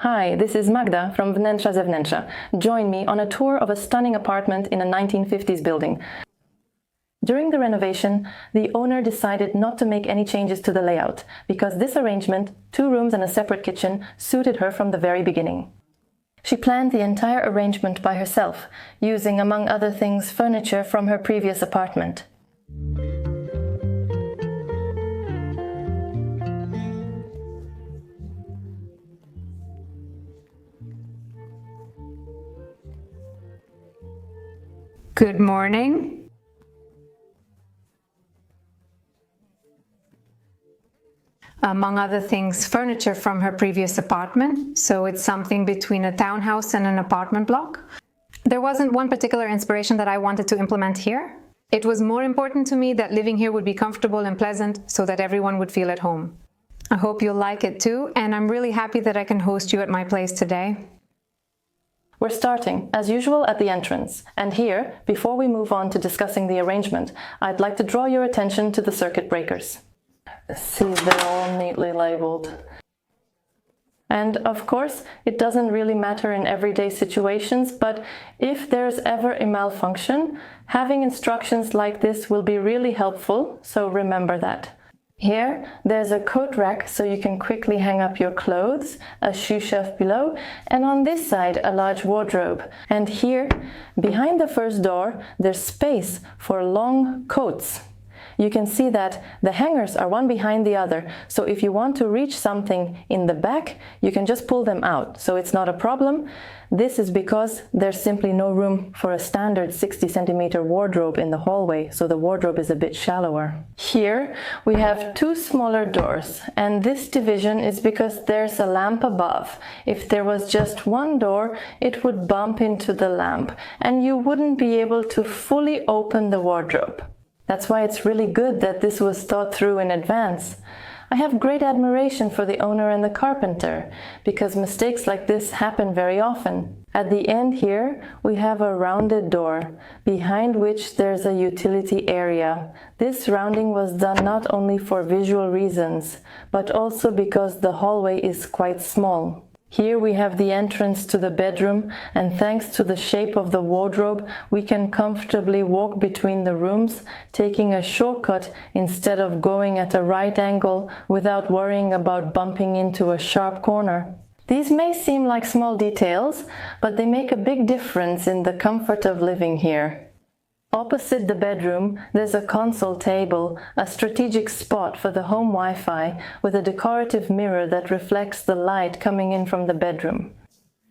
Hi, this is Magda from wnetrzazewnetrza. Join me on a tour of a stunning apartment in a 1950s building. During the renovation, the owner decided not to make any changes to the layout because this arrangement, 2 rooms and a separate kitchen, suited her from the very beginning. She planned the entire arrangement by herself, using, among other things, furniture from her previous apartment. Good morning. Among other things, furniture from her previous apartment, so it's something between a townhouse and an apartment block. There wasn't one particular inspiration that I wanted to implement here. It was more important to me that living here would be comfortable and pleasant so that everyone would feel at home. I hope you'll like it too, and I'm really happy that I can host you at my place today. We're starting, as usual, at the entrance. And here, before we move on to discussing the arrangement, I'd like to draw your attention to the circuit breakers. See, they're all neatly labeled. And of course, it doesn't really matter in everyday situations, but if there's ever a malfunction, having instructions like this will be really helpful, so remember that. Here, there's a coat rack so you can quickly hang up your clothes, a shoe shelf below, and on this side, a large wardrobe. And here, behind the first door, there's space for long coats. You can see that the hangers are one behind the other, so if you want to reach something in the back, you can just pull them out, so it's not a problem. This is because there's simply no room for a standard 60-centimeter wardrobe in the hallway, so the wardrobe is a bit shallower. Here we have 2 smaller doors, and this division is because there's a lamp above. If there was just one door, it would bump into the lamp, and you wouldn't be able to fully open the wardrobe. That's why it's really good that this was thought through in advance. I have great admiration for the owner and the carpenter, because mistakes like this happen very often. At the end here, we have a rounded door, behind which there's a utility area. This rounding was done not only for visual reasons, but also because the hallway is quite small. Here we have the entrance to the bedroom, and thanks to the shape of the wardrobe, we can comfortably walk between the rooms, taking a shortcut instead of going at a right angle without worrying about bumping into a sharp corner. These may seem like small details, but they make a big difference in the comfort of living here. Opposite the bedroom, there's a console table, a strategic spot for the home Wi-Fi, with a decorative mirror that reflects the light coming in from the bedroom.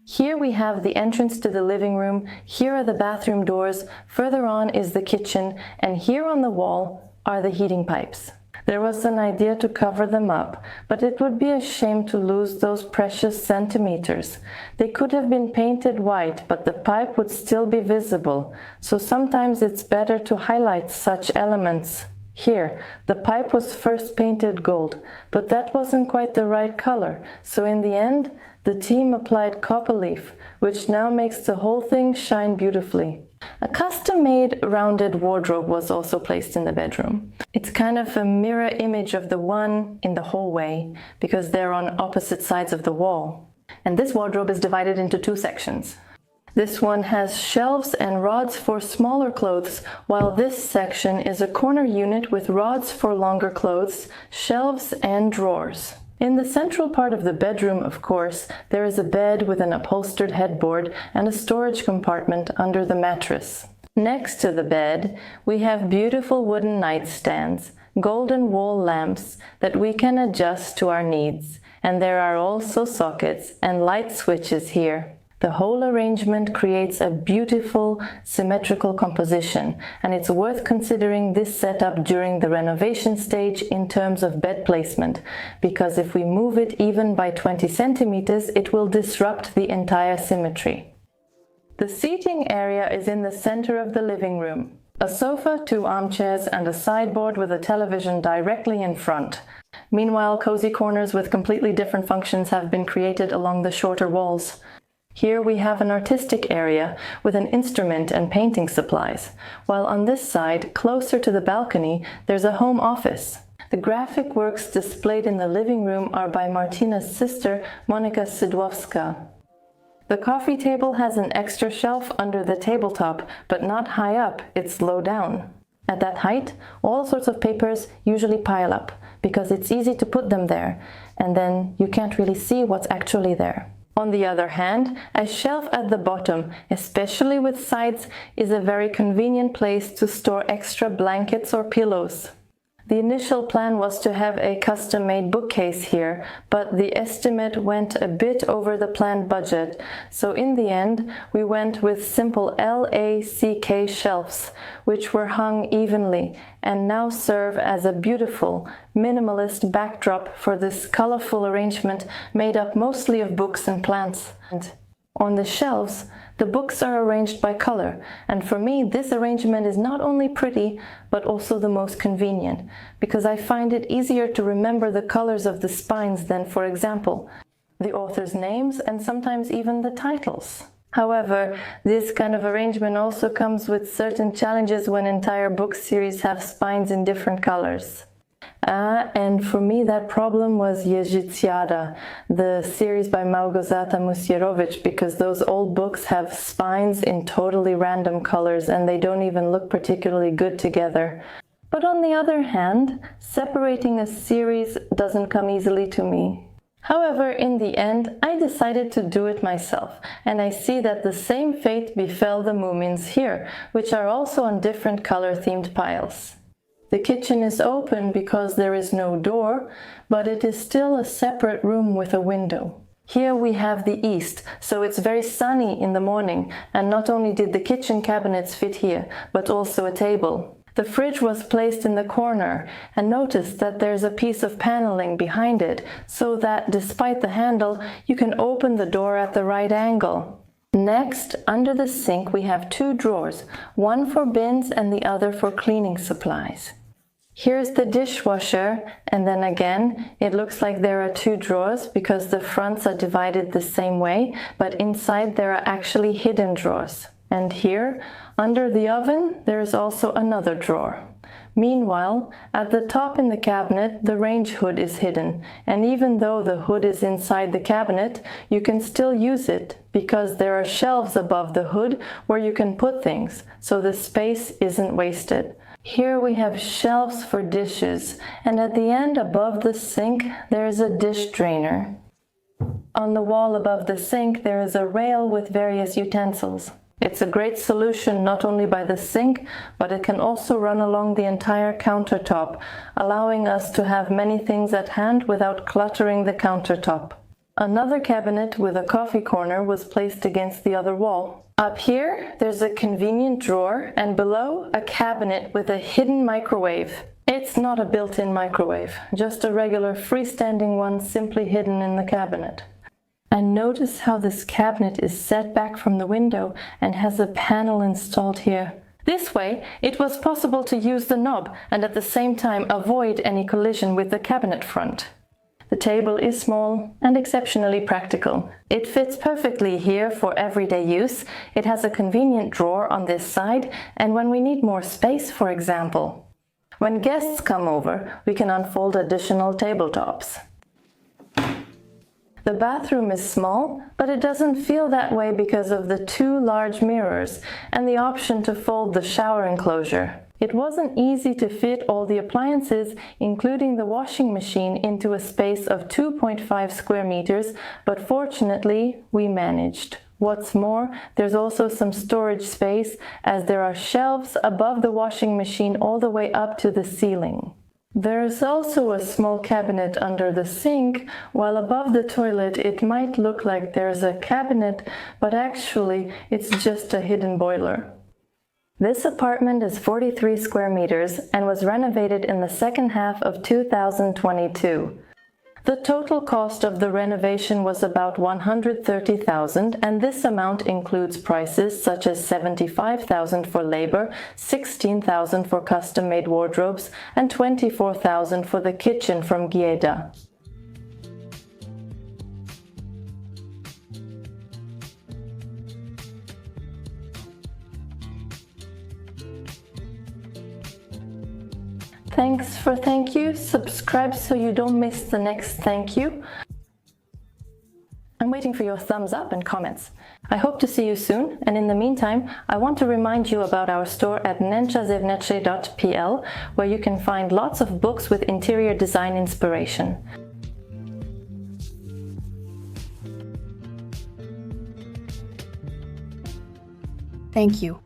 Here we have the entrance to the living room, here are the bathroom doors, further on is the kitchen, and here on the wall are the heating pipes. There was an idea to cover them up, but it would be a shame to lose those precious centimeters. They could have been painted white, but the pipe would still be visible, so sometimes it's better to highlight such elements. Here, the pipe was first painted gold, but that wasn't quite the right color, so in the end, the team applied copper leaf, which now makes the whole thing shine beautifully. A custom-made rounded wardrobe was also placed in the bedroom. It's kind of a mirror image of the one in the hallway, because they're on opposite sides of the wall. And this wardrobe is divided into 2 sections. This one has shelves and rods for smaller clothes, while this section is a corner unit with rods for longer clothes, shelves and drawers. In the central part of the bedroom, of course, there is a bed with an upholstered headboard and a storage compartment under the mattress. Next to the bed, we have beautiful wooden nightstands, golden wall lamps that we can adjust to our needs, and there are also sockets and light switches here. The whole arrangement creates a beautiful, symmetrical composition, and it's worth considering this setup during the renovation stage in terms of bed placement, because if we move it even by 20 centimeters, it will disrupt the entire symmetry. The seating area is in the center of the living room. A sofa, 2 armchairs, and a sideboard with a television directly in front. Meanwhile, cozy corners with completely different functions have been created along the shorter walls. Here we have an artistic area with an instrument and painting supplies, while on this side, closer to the balcony, there's a home office. The graphic works displayed in the living room are by Martina's sister, Monika Szydłowska. The coffee table has an extra shelf under the tabletop, but not high up, it's low down. At that height, all sorts of papers usually pile up, because it's easy to put them there, and then you can't really see what's actually there. On the other hand, a shelf at the bottom, especially with sides, is a very convenient place to store extra blankets or pillows. The initial plan was to have a custom-made bookcase here, but the estimate went a bit over the planned budget, so in the end we went with simple LACK shelves, which were hung evenly and now serve as a beautiful, minimalist backdrop for this colorful arrangement made up mostly of books and plants. And on the shelves, the books are arranged by color, and for me this arrangement is not only pretty, but also the most convenient, because I find it easier to remember the colors of the spines than, for example, the author's names and sometimes even the titles. However, this kind of arrangement also comes with certain challenges when entire book series have spines in different colors. And for me that problem was Jeżyciada, the series by Małgorzata Musierowicz, because those old books have spines in totally random colors and they don't even look particularly good together. But on the other hand, separating a series doesn't come easily to me. However, in the end, I decided to do it myself, and I see that the same fate befell the Moomins here, which are also on different color-themed piles. The kitchen is open because there is no door, but it is still a separate room with a window. Here we have the east, so it's very sunny in the morning, and not only did the kitchen cabinets fit here, but also a table. The fridge was placed in the corner, and notice that there's a piece of paneling behind it, so that despite the handle, you can open the door at the right angle. Next, under the sink we have two drawers, one for bins and the other for cleaning supplies. Here's the dishwasher, and then again, it looks like there are two drawers because the fronts are divided the same way, but inside there are actually hidden drawers. And here, under the oven, there is also another drawer. Meanwhile, at the top in the cabinet, the range hood is hidden, and even though the hood is inside the cabinet, you can still use it because there are shelves above the hood where you can put things, so the space isn't wasted. Here we have shelves for dishes, and at the end above the sink, there is a dish drainer. On the wall above the sink, there is a rail with various utensils. It's a great solution not only by the sink, but it can also run along the entire countertop, allowing us to have many things at hand without cluttering the countertop. Another cabinet with a coffee corner was placed against the other wall. Up here, there's a convenient drawer, and below, a cabinet with a hidden microwave. It's not a built-in microwave, just a regular freestanding one simply hidden in the cabinet. And notice how this cabinet is set back from the window and has a panel installed here. This way, it was possible to use the knob and at the same time avoid any collision with the cabinet front. The table is small and exceptionally practical. It fits perfectly here for everyday use. It has a convenient drawer on this side, and when we need more space, for example. When guests come over, we can unfold additional tabletops. The bathroom is small, but it doesn't feel that way because of the two large mirrors and the option to fold the shower enclosure. It wasn't easy to fit all the appliances, including the washing machine, into a space of 2.5 square meters, but fortunately, we managed. What's more, there's also some storage space, as there are shelves above the washing machine all the way up to the ceiling. There's also a small cabinet under the sink, while above the toilet it might look like there's a cabinet, but actually it's just a hidden boiler. This apartment is 43 square meters and was renovated in the second half of 2022. The total cost of the renovation was about 130,000, and this amount includes prices such as 75,000 for labor, 16,000 for custom-made wardrobes, and 24,000 for the kitchen from Gieda. Thanks for thank you. Subscribe so you don't miss the next thank you. I'm waiting for your thumbs up and comments. I hope to see you soon, and in the meantime, I want to remind you about our store at wnetrzazewnetrzaofficial, where you can find lots of books with interior design inspiration. Thank you.